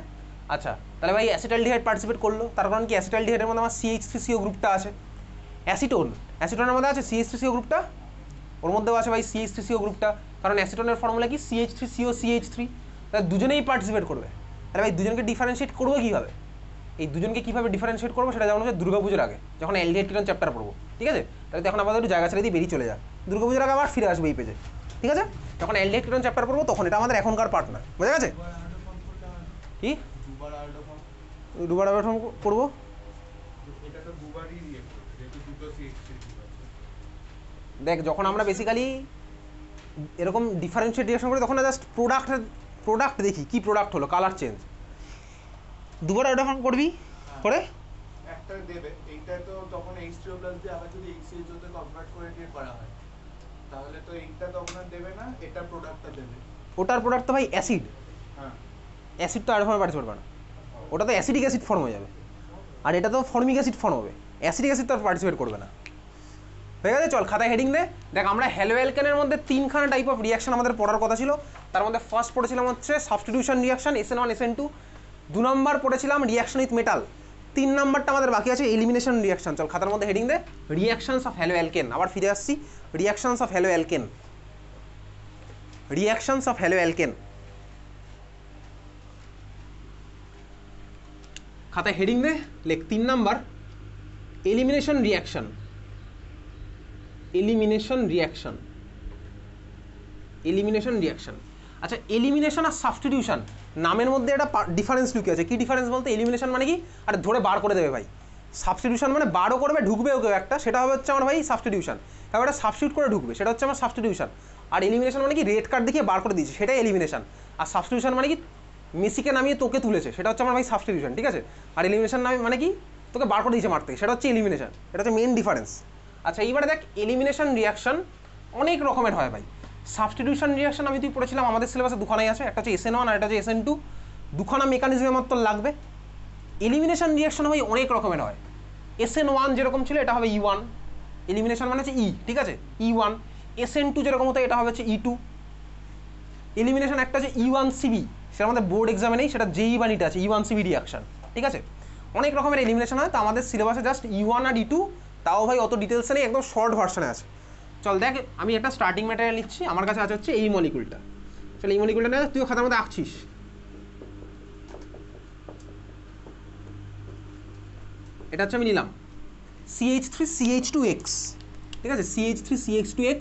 আচ্ছা, তাহলে ভাই অ্যাসিটালডিহাইড পার্টিসিপেট করলো, তার কারণ কি? অ্যাসিটালডিহাইডের মধ্যে আমার CH3CO গ্রুপটা আছে। অ্যাসিটোনের মধ্যে আছে CH3CO গ্রুপটা, ওর মধ্যেও আছে ভাই CH3CO গ্রুপটা, কারণ অ্যাসিটোনের ফর্মুলা কি? CH3CO CH3। তাহলে দুজনেই পার্টিসিপেট করবে। তাহলে ভাই দুজনকে ডিফারেন্সিয়েট করবো কীভাবে? এই দুজনকে কীভাবে ডিফারেন্সিয়েট করবো সেটা যেমন হচ্ছে দুর্গাপুজোর আগে, যখন অ্যালডিহাইড কিটোন চ্যাপ্টার পড়বো, ঠিক আছে? তাহলে এখন আমাদের একটু জায়গা ছেড়ে দিয়ে বেরিয়ে চলে যায়, দুর্গাপুজোর আগে আবার ফিরে আসবে এই পেজে, ঠিক আছে? যখন অ্যালডিহাইড কিটোন চ্যাপ্টার পড়বো তখন, এটা আমাদের এখনকার পার্ট না, বোঝা গেছে? কি দুবার আয়োডোফর্ম করবো? দেখ, যখন আমরা বেসিক্যালি এরকম ডিফারেন্সিয়েট রিঅ্যাকশন করি তখন না জাস্ট প্রোডাক্ট দেখি কি প্রোডাক্ট হলো, কালার চেঞ্জ। দুবার আয়োডোফর্ম করবি করে একটা দেবে, এইটা তো তখন H2O+ দিয়ে আবার যদি HCHO তে কনভার্ট করে দিয়ে করা হয়, তাহলে তো এইটা তখন আর দেবে না, এটা প্রোডাক্টটা দেবে। ওটার প্রোডাক্ট তো ভাই অ্যাসিড, হ্যাঁ, অ্যাসিড তো আয়োডোফর্মে পার্টিসিপেট করে না, ওটা তো অ্যাসিডিক অ্যাসিড ফর্ম হয়ে যাবে, আর এটা তো ফর্মিক অ্যাসিড ফর্ম হবে, অ্যাসিডিক অ্যাসিড তো আর পার্টিসিপেট করবে না। হয়ে গেছে? চল খাতায় হেডিং দে। দেখ, আমরা হ্যালো অ্যালকেনের মধ্যে 3খানা টাইপ অফ রিয়াকশন আমাদের পড়ার কথা ছিল, তার মধ্যে ফার্স্ট পড়েছিলাম হচ্ছে সাবস্টিটিউশন রিয়াকশন SN1 SN2, 2 নম্বর পড়েছিলাম রিয়াকশন উইথ মেটাল, 3 নম্বরটা আমাদের বাকি আছে এলিমিনেশন রিয়াকশন। চল খাতার মধ্যে হেডিং দে, রিয়াকশনস অফ হ্যালো অ্যালকেন। আবার ফিরে আসছি, reactions of halo alkane, reactions of halo alkane. খাতায় হেডিং দে, লেখ 3 number elimination reaction. Elimination reaction, elimination reaction. আচ্ছা, এলিমিনেশন আর সাবস্টিটিউশন নামের মধ্যে একটা ডিফারেন্স লুকিয়ে আছে। কি ডিফারেন্স বলতে? এলিমিনেশন মানে কি? আর ধরে বার করে দেবে ভাই। সাবস্টিটিউশন মানে বারও করবে, ঢুকবেও কেউ একটা, সেটা হবে হচ্ছে আমার ভাই সাবস্টিটিউশন। তারপর এটা সাবস্টিটিউট করে ঢুকবে, সেটা হচ্ছে আমার সাবস্টিটিউশন। আর এলিমিনেশন মানে কি? রেড কার্ড দেখিয়ে বার করে দিয়েছে, সেটাই এলিমিনেশন। আর সাবস্টিটিউশন মানে কি? মেসিকে নামিয়ে তোকে তুলেছে, সেটা হচ্ছে আমার ভাই সাবস্টিটিউশন, ঠিক আছে? আর এলিমিনেশন নামে মানে কি? তোকে বার করে দিয়েছে মার থেকে, সেটা হচ্ছে এলিমিনেশন। এটা হচ্ছে মেন ডিফারেন্স। আচ্ছা এইবারে দেখ এলিমিনেশন রিয়াকশন অনেক রকমের হয় ভাই। সাবস্টিটিউশন রিয়াকশন আমি তুই পড়েছিলাম, আমাদের সিলেবাসে দুখানাই আছে, একটা হচ্ছে SN1 আর একটা হচ্ছে SN2, দুখানা মেকানিজমে মাত্র লাগবে। এলিমিনেশন রিয়াকশন ভাই অনেক রকমের হয়। SN1 যেরকম ছিল এটা হবে E1, এলিমিনেশন মানে হচ্ছে E, ঠিক আছে, E1। SN2 যেরকম হতো এটা হবে হচ্ছে E2। এলিমিনেশন একটা হচ্ছে E1CB, সেটা আমাদের বোর্ড এক্সামে নেই, সেটা JEE বা NEET আছে, E1CB রিয়াকশন, ঠিক আছে। অনেক রকমের এলিমিনেশন হয়, তো আমাদের সিলেবাসে জাস্ট E1 আর E2, তাও ভাই অত ডিটেলসে নেই, একদম শর্ট ভার্সনে আছে। চল দেখ আমি একটা স্টার্টিং ম্যাটেরিয়াল নিচ্ছি, আমার কাছে আছে হচ্ছে এই মলিকুলটা। চল এই মলিকুলটা না তুইও খাতার মধ্যে আঁকছিস। এটা হচ্ছে আমি নিলাম CH3CH2X, ঠিক আছে, CH3CH2X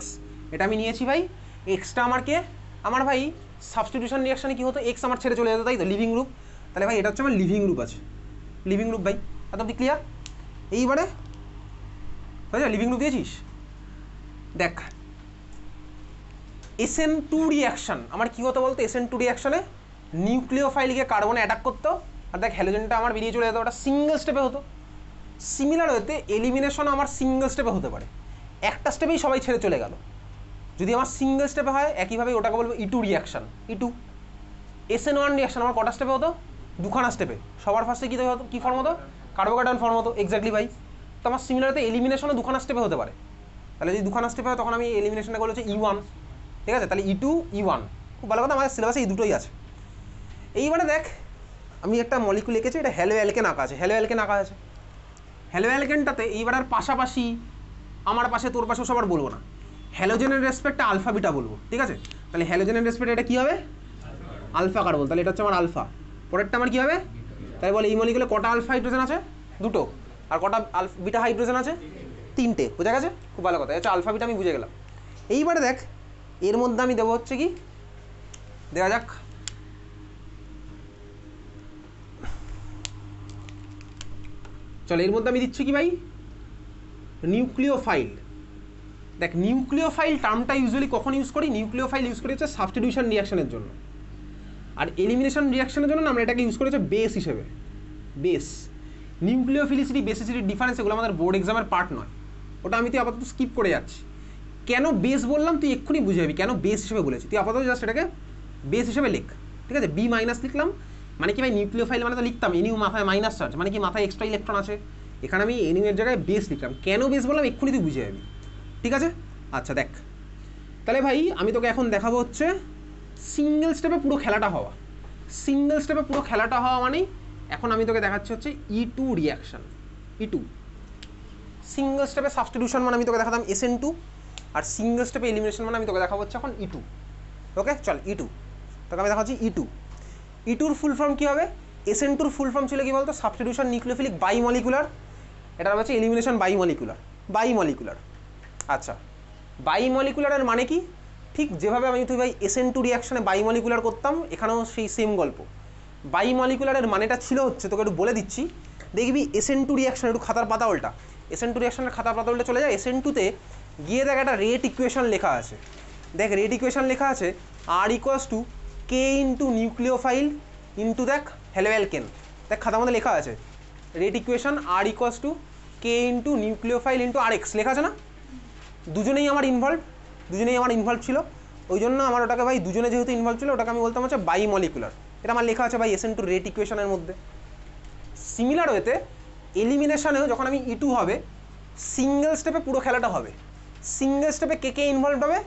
এটা আমি নিয়েছি ভাই। এক্সটা আমার কে, আমার ভাই সাবস্টিটিউশন রিয়াকশনে কি হতো, এক্স আমার ছেড়ে চলে যেত, তাই তো, লিভিং গ্রুপ। তাহলে ভাই এটা হচ্ছে আমার লিভিং গ্রুপ আছে, লিভিং গ্রুপ ভাই, এত অব্দি ক্লিয়ার। এইবারে হয়েছে, লিভিং গ্রুপ দিয়েছিস। দেখ SN2 রিয়াকশন আমার কি হতো বলতো, SN2 রিয়াকশনে নিউক্লিওফাইলকে কার্বনে অ্যাটাক করতো, আর দেখ হ্যালোজেনটা আমার বেরিয়ে চলে যেত, ওটা সিঙ্গেল স্টেপে হতো। সিমিলার হতে এলিমিনেশন আমার সিঙ্গেল স্টেপে হতে পারে, একটা স্টেপেই সবাই ছেড়ে চলে গেল। যদি আমার সিঙ্গেল স্টেপে হয় একইভাবে ওটাকে বলবো E2 reaction, E2। SN1 reaction আমার কটা স্টেপে হতো, দুখানা স্টেপে। সবার ফার্স্টে কী হতো, কী ফর্ম হতো, কার্বোকার্বন ফর্ম হতো, এক্স্যাক্টলি ভাই। তো আমার সিমিলার হতে এলিমিনেশনও দুখানা স্টেপে হতে পারে, তাহলে যদি দুখানা স্টেপে হয় তখন আমি এলিমিনেশনটা করলে হচ্ছে E1, ঠিক আছে, তাহলে E2 E1, খুব ভালো কথা, আমার সিলেবাসে এই দুটোই আছে। এইবারে দেখ আমি একটা মলিকুল এঁকেছি, এটা হ্যালো অ্যালকেন আঁকা আছে, হ্যালো অ্যালকেন আঁকা আছে। হ্যালো অ্যালকেনটাতে এইবার আর পাশাপাশি আমার পাশে তোর পাশে সবার বলবো না, হ্যালোজেনের রেসপেক্টে আলফা বিটা বলবো, ঠিক আছে। তাহলে হ্যালোজেনের রেসপেক্টে এটা কী হবে, আলফা কার্বন, তাহলে এটা হচ্ছে আমার আলফা। পরেরটা আমার কী হবে, তাই বলে এই মলিকুলে কটা আলফা হাইড্রোজেন আছে, দুটো, আর কটা বিটা হাইড্রোজেন আছে, তিনটে, বোঝা গেছে, খুব ভালো কথা। হচ্ছে আলফা বিটা আমি বুঝে গেলাম। এইবারে দেখ এর মধ্যে আমি দেবো হচ্ছে কি, দেখা যাক, চলো এর মধ্যে আমি দিচ্ছি কি ভাই, নিউক্লিওফাইল। দেখ নিউক্লিওফাইল টার্মটা ইউজুয়ালি কখন ইউজ করি, নিউক্লিওফাইল ইউজ করি হচ্ছে সাবস্টিটিউশন রিয়াকশনের জন্য, আর এলিমিনেশন রিয়াকশনের জন্য আমরা এটাকে ইউজ করি হচ্ছে বেস হিসেবে। বেস, নিউক্লিওফিলিসিটি, বেসিসিটির ডিফারেন্স, এগুলো আমাদের বোর্ড এক্সামের পার্ট নয়, ওটা আমি তুই আপাতত স্কিপ করে যাচ্ছি। কেন বেস বললাম তুই এক্ষুনি বুঝে যাবি, কেন বেস হিসেবে বলেছি, তুই আপাতত জাস্ট এটাকে বেস হিসেবে লেখ, ঠিক আছে। B- লিখলাম, মানে কি ভাই নিউক্লিওফাইল মানে তো লিখতাম এনিউ মাথায় মাইনাস চার্জ, মানে কি মাথায় এক্সট্রা ইলেকট্রন আছে, এখানে আমি এনিউ এর জায়গায় বেস লিখলাম। কেন বেস বললাম এক্ষুনি তুই বুঝে যাবি, ঠিক আছে। আচ্ছা দেখ তাহলে ভাই আমি তোকে এখন দেখাবো হচ্ছে সিঙ্গেল স্টেপে পুরো খেলাটা হওয়া। সিঙ্গেল স্টেপে পুরো খেলাটা হওয়া মানেই এখন আমি তোকে দেখাচ্ছি হচ্ছে E2 রিয়াকশন, E2। সিঙ্গেল স্টেপে সাবস্টিটিউশন মানে আমি তোকে দেখাতাম SN2, আর সিঙ্গেল স্টেপে এলিমিনেশন মানে আমি তোকে দেখাবো হচ্ছে এখন E2। ওকে চল E2 তোকে আমি দেখাচ্ছি E2। E2-র ফুল ফর্ম কী হবে, SN2-র ফুল ফর্ম ছিল কি বলতো, সাবস্টিটিউশন নিউক্লিওফিলিক বাইমলিকুলার, এটা হচ্ছে এলিমিনেশন বাইমলিকুলার, বাইমলিকুলার। আচ্ছা বাইমলিকুলারের মানে কি, ঠিক যেভাবে আমি তুই ভাই SN2 রিয়াকশনে বাইমলিকুলার করতাম, এখানেও সেই সেম গল্প। বাইমলিকুলারের মানেটা ছিল হচ্ছে, তোকে একটু বলে দিচ্ছি, দেখবি SN2 রিয়াকশন, একটু খাতার পাতা উল্টা, SN2 রিয়াকশনের খাতার পাতা উল্টে চলে যায়, SN2-তে গিয়ে দেখ একটা রেট ইকুয়েশন লেখা আছে। দেখ রেট ইকুয়েশন লেখা আছে R = K into nucleophile into দেখ হ্যালো অ্যালকেন। দেখ খাতার মধ্যে লেখা আছে rate equation R = K into nucleophile into RX লেখা আছে না। দুজনেই আমার ইনভলভ ছিল, ওই জন্য আমার ওটাকে ভাই দুজনে যেহেতু ইনভলভ ছিল ওটাকে আমি বলতাম হচ্ছে বাইমলিকুলার। এটা আমার লেখা আছে ভাই SN2 রেট ইকুয়েশনের মধ্যে। সিমিলার ওয়েতে এলিমিনেশনেও যখন আমি E2 হবে, সিঙ্গেল স্টেপে পুরো খেলাটা হবে। সিঙ্গেল স্টেপে কে ইনভলভ হবে,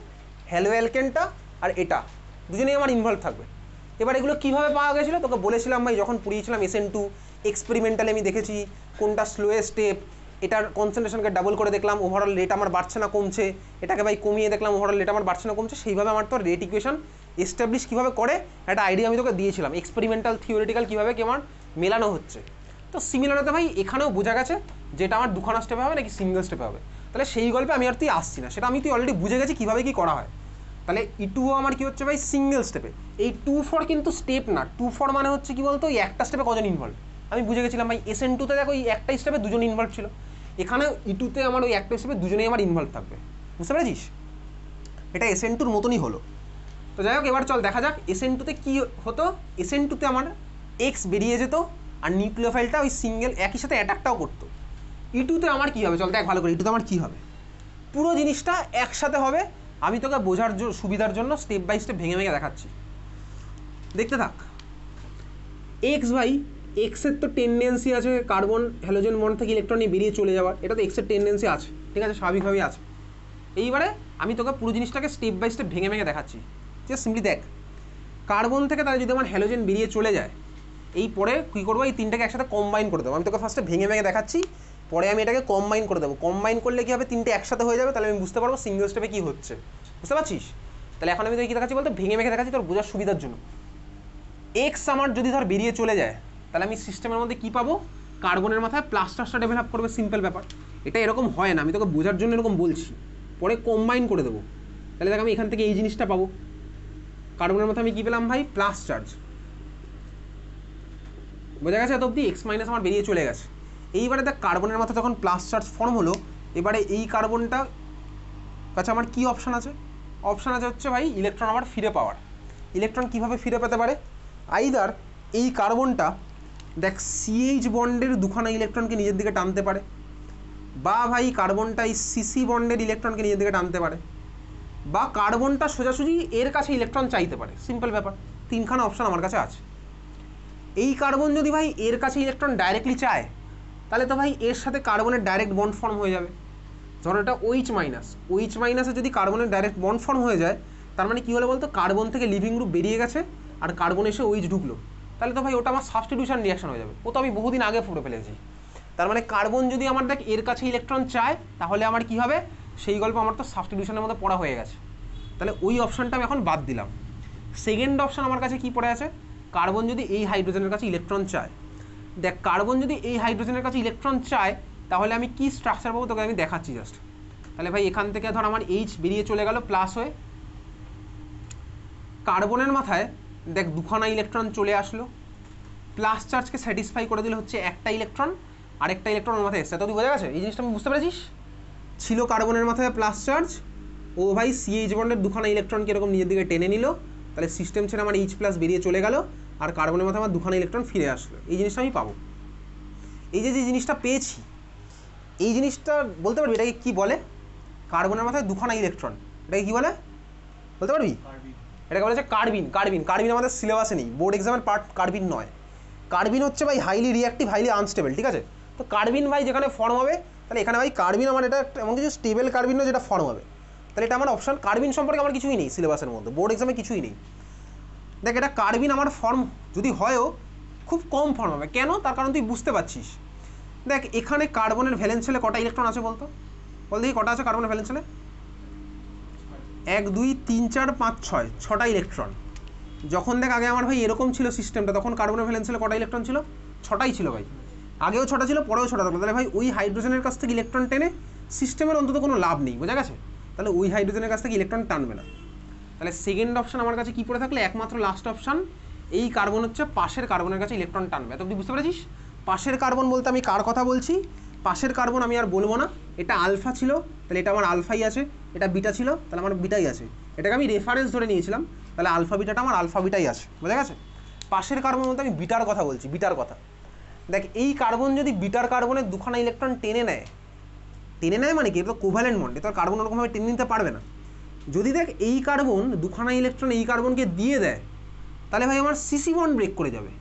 হ্যালো অ্যালকেনটা আর এটা দুজনেই আমার ইনভলভ থাকবে। এবার এগুলো কীভাবে পাওয়া গেছিলো তোকে বলেছিলাম ভাই, যখন পড়িয়েছিলাম SN2 এক্সপেরিমেন্টালে আমি দেখেছি কোনটা স্লোয়েস্ট স্টেপ, এটার কনসেন্ট্রেশনকে ডাবল করে দেখলাম ওভারঅল রেট আমার বাড়ছে না কমছে, এটাকে ভাই কমিয়ে দেখলাম ওভারঅল রেট আমার বাড়ছে না কমছে, সেইভাবে আমার তো রেট ইকুয়েশন এস্টাবলিশ কীভাবে করে একটা আইডিয়া আমি তোকে দিয়েছিলাম, এক্সপেরিমেন্টাল থিওরিটিক্যাল কীভাবে কি আমার মেলানো হচ্ছে। তো সিমিলারতে ভাই এখানেও বোঝা গেছে যেটা আমার দুখানা স্টেপে হবে নাকি সিঙ্গেল স্টেপে হবে। তাহলে সেই গল্পে আমি আর তুই আসছি না, সেটা আমি তুই অলরেডি বুঝে গেছি কীভাবে কী করা হয়। তাহলে E2 আমার কি হচ্ছে ভাই সিঙ্গেল স্টেপে, এই 2-4 কিন্তু স্টেপ না, 2-4 মানে হচ্ছে কি বলতো, ওই একটা স্টেপে কজন ইনভলভ আমি বুঝে গেছিলাম ভাই। SN2-তে দেখো ওই একটা স্টেপে দুজন ইনভলভ ছিল, এখানে E2-তে আমার ওই একটা স্টেপে দুজনেই আমার ইনভলভ থাকবে, বুঝতে পেরেছিস। এটা SN2-র মতনই হলো। তো যাই হোক এবার চল দেখা যাক SN2-তে কী হতো। SN2-তে আমার X বেরিয়ে যেত আর নিউক্লিওফাইলটা ওই সিঙ্গেল একই সাথে অ্যাটাকটাও করতো। E2-তে আমার কী হবে চল দেখ ভালো করে, E2-তে আমার কী হবে। পুরো জিনিসটা একসাথে হবে, আমি তোকে বোঝার সুবিধার জন্য স্টেপ বাই স্টেপ ভেঙে ভেঙে দেখাচ্ছি, দেখতে থাক। এক্স ভাই, এক্সের তো টেন্ডেন্সি আছে কার্বন হ্যালোজেন বন্ড থেকে ইলেকট্রন নিয়ে বেরিয়ে চলে যাওয়ার, এটা তো এক্সের টেন্ডেন্সি আছে, ঠিক আছে, স্বাভাবিকভাবেই আছে। এইবারে আমি তোকে পুরো জিনিসটাকে স্টেপ বাই স্টেপ ভেঙে ভেঙে দেখাচ্ছি। জাস্ট সিম্পলি দেখ, কার্বন থেকে তাহলে যদি আমার হ্যালোজেন বেরিয়ে চলে যায়, এই পরে কী করবো, এই তিনটাকে একসাথে কম্বাইন করে দেবো। আমি তোকে ফার্স্টে ভেঙে ভেঙে দেখাচ্ছি, পরে আমি এটাকে কম্বাইন করে দেবো। কম্বাইন করলে কী হবে, তিনটে একসাথে হয়ে যাবে, তাহলে আমি বুঝতে পারবো সিঙ্গেল স্টেপে কী হচ্ছে, বুঝতে পারছিস? তাহলে এখন আমি তোকে কী দেখাচ্ছি বলতে, ভেঙে ভেঙে দেখাচ্ছি তোর বোঝার সুবিধার জন্য। এক্স আমার যদি ধর বেরিয়ে চলে যায়, তাহলে আমি সিস্টেমের মধ্যে কী পাবো, কার্বনের মাথায় প্লাস চার্জটা ডেভেলপ করবে, সিম্পল ব্যাপার। এটা এরকম হয় না, আমি তোকে বোঝার জন্য এরকম বলছি, পরে কম্বাইন করে দেবো। তাহলে দেখ আমি এখান থেকে এই জিনিসটা পাবো, কার্বনের মাথায় আমি কী পেলাম ভাই, প্লাস চার্জ, বোঝা গেছে এত অব্দি? এক্স মাইনাস আমার বেরিয়ে চলে গেছে। এইবারে দেখ কার্বনের মাথায় যখন প্লাস চার্জ ফর্ম হলো, এবারে এই কার্বনটা কাছে আমার কী অপশান আছে, অপশান আছে হচ্ছে ভাই ইলেকট্রন আবার ফিরে পাওয়ার। ইলেকট্রন কীভাবে ফিরে পেতে পারে, আইদার এই কার্বনটা দেখ সিএইচ বন্ডের দুখানা ইলেকট্রনকে নিজের দিকে টানতে পারে, বা ভাই কার্বনটা এই সিসি বন্ডের ইলেকট্রনকে নিজের দিকে টানতে পারে, বা কার্বনটা সোজাসুজি এর কাছে ইলেকট্রন চাইতে পারে, সিম্পল ব্যাপার। তিনখানা অপশান আমার কাছে আছে। এই কার্বন যদি ভাই এর কাছে ইলেকট্রন ডাইরেক্টলি চায়, তাহলে তো ভাই এর সাথে কার্বনের ডাইরেক্ট বন্ড ফর্ম হয়ে যাবে। ধরো এটা OH মাইনাস, OH মাইনাসে যদি কার্বনের ডাইরেক্ট বন্ড ফর্ম হয়ে যায়, তার মানে কী হলো বলতো, কার্বন থেকে লিভিং গ্রুপ বেরিয়ে গেছে আর কার্বন এসে OH ঢুকলো, তাহলে তো ভাই ওটা আমার সাবস্টিটিউশন রিয়াকশন হয়ে যাবে। ও তো আমি বহুদিন আগে পড়ে ফেলেছি। তার মানে কার্বন যদি আমার দেখ এর কাছে ইলেকট্রন চায়, তাহলে আমার কী হবে, সেই গল্প আমার তো সাবস্টিটিউশনের মধ্যে পড়া হয়ে গেছে, তাহলে ওই অপশানটা আমি এখন বাদ দিলাম। সেকেন্ড অপশান আমার কাছে কী পড়ে আছে, কার্বন যদি এই হাইড্রোজেনের কাছে ইলেকট্রন চায়। দেখ কার্বন যদি এই হাইড্রোজেনের কাছে ইলেকট্রন চায়, তাহলে আমি কি স্ট্রাকচার পাবো তোকে আমি দেখাচ্ছি জাস্ট। তাহলে ভাই এখান থেকে ধর আমার এইচ বেরিয়ে চলে গেল প্লাস হয়ে, কার্বনের মাথায় দেখ দুখানা ইলেকট্রন চলে আসলো, প্লাস চার্জকে স্যাটিসফাই করে দিলে হচ্ছে একটা ইলেকট্রন, আরেকটা ইলেকট্রন ওর মাথায় এসছে। তো তুই বোঝা গেছে এই জিনিসটা, আমি বুঝতে পেরেছিস? ছিল কার্বনের মাথায় প্লাস চার্জ, ও ভাই সিএইচ বন্ডের দুখানা ইলেকট্রনকে এরকম নিজের দিকে টেনে নিল, তাহলে সিস্টেম ছেড়ে আমার এইচ প্লাস বেরিয়ে চলে গেল, আর কার্বনের মাথায় আমার দুখানা ইলেকট্রন ফিরে আসলো। এই জিনিসটা আমি পাবো। এই যে জিনিসটা পেয়েছি, এই জিনিসটা বলতে পারবি এটাকে কী বলে, কার্বনের মাথায় দুখানা ইলেকট্রন, এটাকে কী বলে বলতে পারবি? এটাকে বলে হচ্ছে কার্বিন। কার্বিন, কার্বিন আমাদের সিলেবাসে নেই, বোর্ড এক্সামের পার্ট কার্বিন নয়। কার্বিন হচ্ছে ভাই হাইলি রিঅ্যাক্টিভ, হাইলি আনস্টেবল, ঠিক আছে? তো কার্বিন ভাই যেখানে ফর্ম হবে, তাহলে এখানে ভাই কার্বিন আমার এটা এমন কিছু স্টেবল কার্বিন নয় যেটা ফর্ম হবে, তাহলে এটা আমার অপশান। কার্বিন সম্পর্কে আমার কিছুই নেই সিলেবাসের মধ্যে, বোর্ড এক্সামে কিছুই নেই। দেখ এটা কার্বিন আমার ফর্ম যদি হয়ও খুব কম ফর্ম হবে, কেন তার কারণ তুই বুঝতে পারছিস। দেখ এখানে কার্বনের ভ্যালেন্স শেলে কটা ইলেকট্রন আছে বলতো, বল দেখি কটা আছে কার্বনের ভ্যালেন্স শেলে? 1 2 3 4 5 6, 6টা ইলেকট্রন। যখন দেখ আগে আমার ভাই এরকম ছিল সিস্টেমটা, তখন কার্বনের ভ্যালেন্স শেলে কটা ইলেকট্রন ছিল? 6টাই ছিল ভাই, আগেও 6টা ছিল, পরেও 6টা থাকলো। তাহলে ভাই ওই হাইড্রোজেনের কাছ থেকে ইলেকট্রন টেনে সিস্টেমের অন্তত কোনো লাভ নেই, বোঝা গেছে? তাহলে ওই হাইড্রোজেনের কাছ থেকে ইলেকট্রন টানবে না। তাহলে সেকেন্ড অপশান আমার কাছে কী পড়ে থাকলে, একমাত্র লাস্ট অপশান, এই কার্বন হচ্ছে পাশের কার্বনের কাছে ইলেকট্রন টানবে। তো তুই বুঝতে পেরেছিস? পাশের কার্বন বলতে আমি কার কথা বলছি, পাশের কার্বন আমি আর বলবো না, এটা আলফা ছিল তাহলে এটা আমার আলফাই আছে, এটা বিটা ছিল তাহলে আমার বিটাই আছে, এটাকে আমি রেফারেন্স ধরে নিয়েছিলাম, তাহলে আলফা বিটাটা আমার আলফা বিটাই আছে, বোঝা গেছে? পাশের কার্বন বলতে আমি বিটার কথা বলছি, বিটার কথা। দেখ এই কার্বন যদি বিটার কার্বনের দুখানা ইলেকট্রন টেনে নেয়, টেনে নেয় মানে কি, এটা তো কোভ্যালেন্ট বন্ড, এটা কার্বন ওরকমভাবে টেনে নিতে পারবে না। যদি দেখ এই কার্বন দুখানা ইলেকট্রন এই কার্বনকে দিয়ে দেয়, তাহলে ভাই আমার সিসি বন্ড ব্রেক করে যাবে।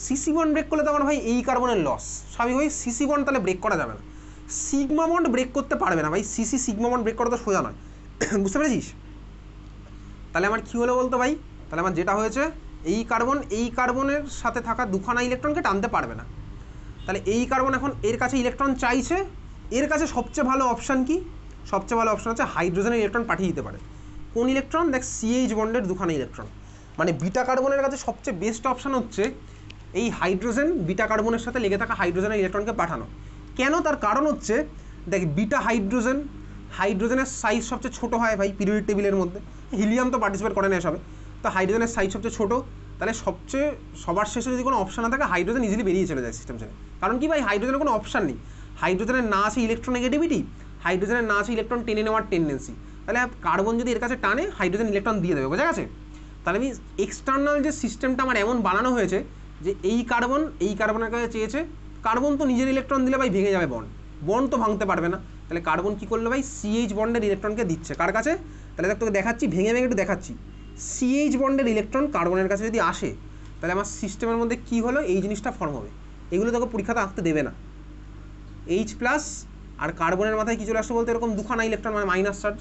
সিসি বন্ড ব্রেক করলে তো আমার ভাই এই কার্বনের লস, স্বাভাবিকভাবে সিসি বন্ড তাহলে ব্রেক করা যাবে না। সিগমা বন্ড ব্রেক করতে পারবে না ভাই, সিসি সিগমা বন্ড ব্রেক করা তো সোজা নয়, বুঝতে পেরেছিস? তাহলে আমার কী হলো বলতো ভাই, তাহলে আমার যেটা হয়েছে, এই কার্বনের সাথে থাকা দুখানা ইলেকট্রনকে টানতে পারবে না। তাহলে এই কার্বন এখন এর কাছে ইলেকট্রন চাইছে, এর কাছে সবচেয়ে ভালো অপশান কি, সবচেয়ে ভালো অপশান হচ্ছে হাইড্রোজেনের ইলেকট্রন পাঠিয়ে দিতে পারে। কোন ইলেকট্রন, দেখ সিএইচ বন্ডের দুখানা ইলেকট্রন, মানে বিটা কার্বনের কাছে সবচেয়ে বেস্ট অপশান হচ্ছে এই হাইড্রোজেন বিটা কার্বনের সাথে লেগে থাকা হাইড্রোজেনের ইলেকট্রনকে পাঠানো। কেন, তার কারণ হচ্ছে দেখ বিটা হাইড্রোজেনের সাইজ সবচেয়ে ছোটো হয় ভাই পিরিয়ডিক টেবিলের মধ্যে, হিলিয়াম তো পার্টিসিপেট করে না এসবে, তো হাইড্রোজেনের সাইজ সবচেয়ে ছোটো, তাহলে সবার শেষে যদি কোনো অপশান না থাকে হাইড্রোজেন ইজিলি বেরিয়ে চলে যায় সিস্টেম ছেড়ে। কারণ কি ভাই, হাইড্রোজেনের কোনো অপশান নেই, হাইড্রোজেনের না আছে ইলেকট্রোনেগেটিভিটি, হাইড্রোজেনের না আছে ইলেকট্রন টেনে নেওয়ার টেন্ডেন্সি, তাহলে কার্বন যদি এর কাছে টানে হাইড্রোজেন ইলেকট্রন দিয়ে দেবে, বোঝা গেছে? তাহলে আমি এক্সটার্নাল যে সিস্টেমটা আমার এমন বানানো হয়েছে যে এই কার্বনের কাছে চেয়েছে, কার্বন তো নিজের ইলেকট্রন দিলে ভাই ভেঙে যাবে বন্ড তো ভাঙতে পারবে না, তাহলে কার্বন কী করলো ভাই, সিএইচ বন্ডের ইলেকট্রনকে দিচ্ছে কার কাছে, তাহলে দেখ তোকে দেখাচ্ছি, ভেঙে ভেঙে একটু দেখাচ্ছি। সিএইচ বন্ডের ইলেকট্রন কার্বনের কাছে যদি আসে তাহলে আমার সিস্টেমের মধ্যে কী হলো, এই জিনিসটা ফর্ম হবে। এগুলো তোকে পরীক্ষাতে আঁকতে দেবে না। এইচ প্লাস আর কার্বনের মাথায় কী চলে আসছে বলতে, এরকম দুখানা ইলেকট্রন মানে মাইনাস চার্জ।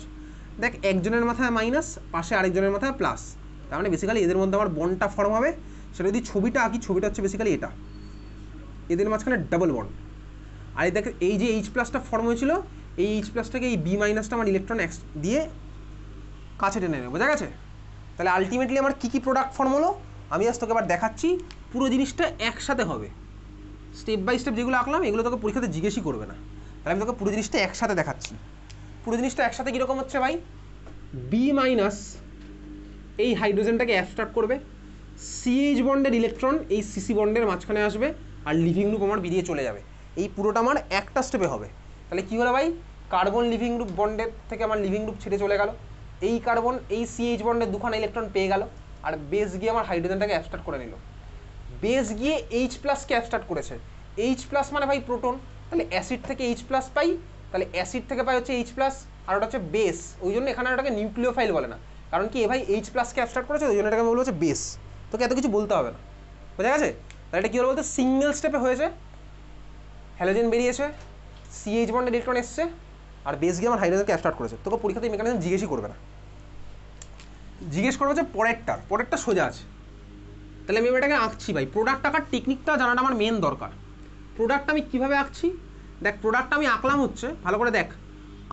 দেখ একজনের মাথায় মাইনাস, পাশে আরেকজনের মাথায় প্লাস, তার মানে বেসিক্যালি এদের মধ্যে আমার বন্ডটা ফর্ম হবে। সেটা যদি ছবিটা আঁকি, ছবিটা হচ্ছে বেসিক্যালি এটা, এদের মাঝখানে ডাবল বন্ড। আর এই দেখ এই যে এইচ প্লাসটা ফর্ম হয়েছিল, এই এইচ প্লাসটাকে এই বি মাইনাসটা আমার ইলেকট্রন এক্স দিয়ে কাছে টেনে নেবে, বোঝা গেছে? তাহলে আলটিমেটলি আমার কী কী প্রোডাক্ট ফর্ম হলো আমি আজ তোকে এবার দেখাচ্ছি। পুরো জিনিসটা একসাথে হবে, স্টেপ বাই স্টেপ যেগুলো আঁকলাম এগুলো তোকে পরীক্ষাতে জিজ্ঞেসই করবে না। তাহলে আমি তোকে পুরো জিনিসটা একসাথে দেখাচ্ছি। পুরো জিনিসটা একসাথে কীরকম হচ্ছে ভাই, বি মাইনাস এই হাইড্রোজেনটাকে অ্যাবস্ট্রাক্ট করবে, সিএইচ বন্ডের ইলেকট্রন এই সিসি বন্ডের মাঝখানে আসবে, আর লিভিং গ্রুপ আমার বেরিয়ে চলে যাবে। এই পুরোটা আমার একটা স্টেপে হবে। তাহলে কী হলো ভাই, কার্বন লিভিং গ্রুপ বন্ডের থেকে আমার লিভিং গ্রুপ ছেড়ে চলে গেল, এই কার্বন এই সিএইচ বন্ডের দুখানা ইলেকট্রন পেয়ে গেল, আর বেস গিয়ে আমার হাইড্রোজেনটাকে অ্যাবস্ট্রাক্ট করে নিল। বেস গিয়ে এইচ প্লাসকে অ্যাবস্ট্রাক্ট করেছে, এইচ প্লাস মানে ভাই প্রোটন, তাহলে অ্যাসিড থেকে এইচ প্লাস পাই, তাহলে অ্যাসিড থেকে পাই হচ্ছে এইচ প্লাস, আর ওটা হচ্ছে বেস। ওই জন্য এখানে ওটাকে নিউক্লিওফাইল বলে না, কারণ কি এ ভাই এইচ প্লাসকে অ্যাবস্ট্রাক্ট করেছে, ওই জন্য এটাকে বলবো হচ্ছে বেস। তোকে এত কিছু বলতে হবে না, বোঝা গেছে? তাহলে এটা কী হলো বলতে, সিঙ্গেল স্টেপে হয়েছে, হ্যালোজেন বেরিয়েছে, সিএইচ বন্ডের ইলেকট্রন এসছে, আর বেস গিয়ে আমার হাইড্রোজেনকে অ্যাবস্ট্রাক্ট করেছে। তোকে পরীক্ষাতে এই মেকানিজম জিজ্ঞেসই করবে না, জিজ্ঞেস করবে যে পরেরটা সোজা আছে। তাহলে আমি এটাকে আঁকছি ভাই, প্রোডাক্ট আঁকার টেকনিকটা জানাটা আমার মেন দরকার। প্রোডাক্ট আমি কীভাবে আঁকছি দেখ, প্রোডাক্টটা আমি আঁকলাম হচ্ছে, ভালো করে দেখ,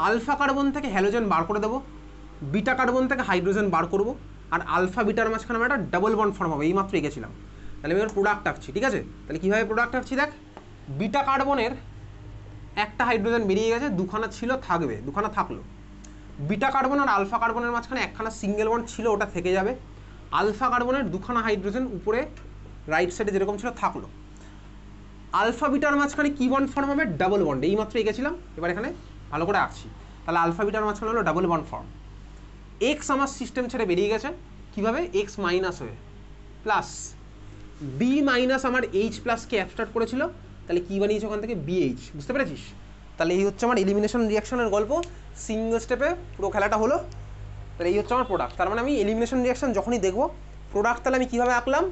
আলফা কার্বন থেকে হ্যালোজেন বার করে দেবো, বিটা কার্বন থেকে হাইড্রোজেন বার করবো, আর আলফা বিটার মাঝখানে আমার একটা ডাবল বন্ড ফর্ম হবে, এইমাত্র এঁকেছিলাম। তাহলে আমি প্রোডাক্ট আঁকছি, ঠিক আছে? তাহলে কীভাবে প্রোডাক্ট আঁকছি দেখ, বিটা কার্বনের একটা হাইড্রোজেন বেরিয়ে গেছে, দুখানা ছিল থাকবে, দুখানা থাকলো। বিটা কার্বন আর আলফা কার্বনের মাঝখানে একখানা সিঙ্গেল বন্ড ছিল, ওটা থেকে যাবে। আলফা কার্বনের দুখানা হাইড্রোজেন উপরে রাইট সাইডে যেরকম ছিল থাকলো। আলফা বিটার মাঝখানে কি বন্ড ফর্ম হবে, ডাবল বন্ড, এইমাত্র এঁকেছিলাম, এবার এখানে ভালো করে আঁকছি। তাহলে আলফা বিটার মাঝখানে হলো ডাবল বন্ড ফর্ম। এক্স আমার সিস্টেম ছেড়ে বেরিয়ে গেছে, কীভাবে, এক্স মাইনাস হয়ে, প্লাস বি মাইনাস আমার এইচ প্লাসকে অ্যাবস্ট্রাক্ট করেছিল, তাহলে কী বানিয়েছে ওখান থেকে, বিএইচ, বুঝতে পেরেছিস? তাহলে এই হচ্ছে আমার এলিমিনেশন রিয়াকশনের গল্প, সিঙ্গেল স্টেপে পুরো খেলাটা হলো। তাহলে এই হচ্ছে আমার প্রোডাক্ট। তার মানে আমি এলিমিনেশন রিয়াকশন যখনই দেখবো প্রোডাক্ট, তাহলে আমি কীভাবে আঁকলাম,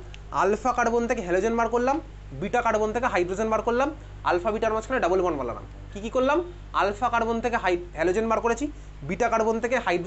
আলফা কার্বন থেকে হ্যালোজেন বার করলাম, বিটা কার্বন থেকে হাইড্রোজেন বার করলাম, আলফা বিটার মাঝখানে ডাবল বন্ড বানালাম। কী কী করলাম, আলফা কার্বন থেকে হ্যালোজেন বার করেছি, বিটা কার্বন থেকে হাইড্রোজেন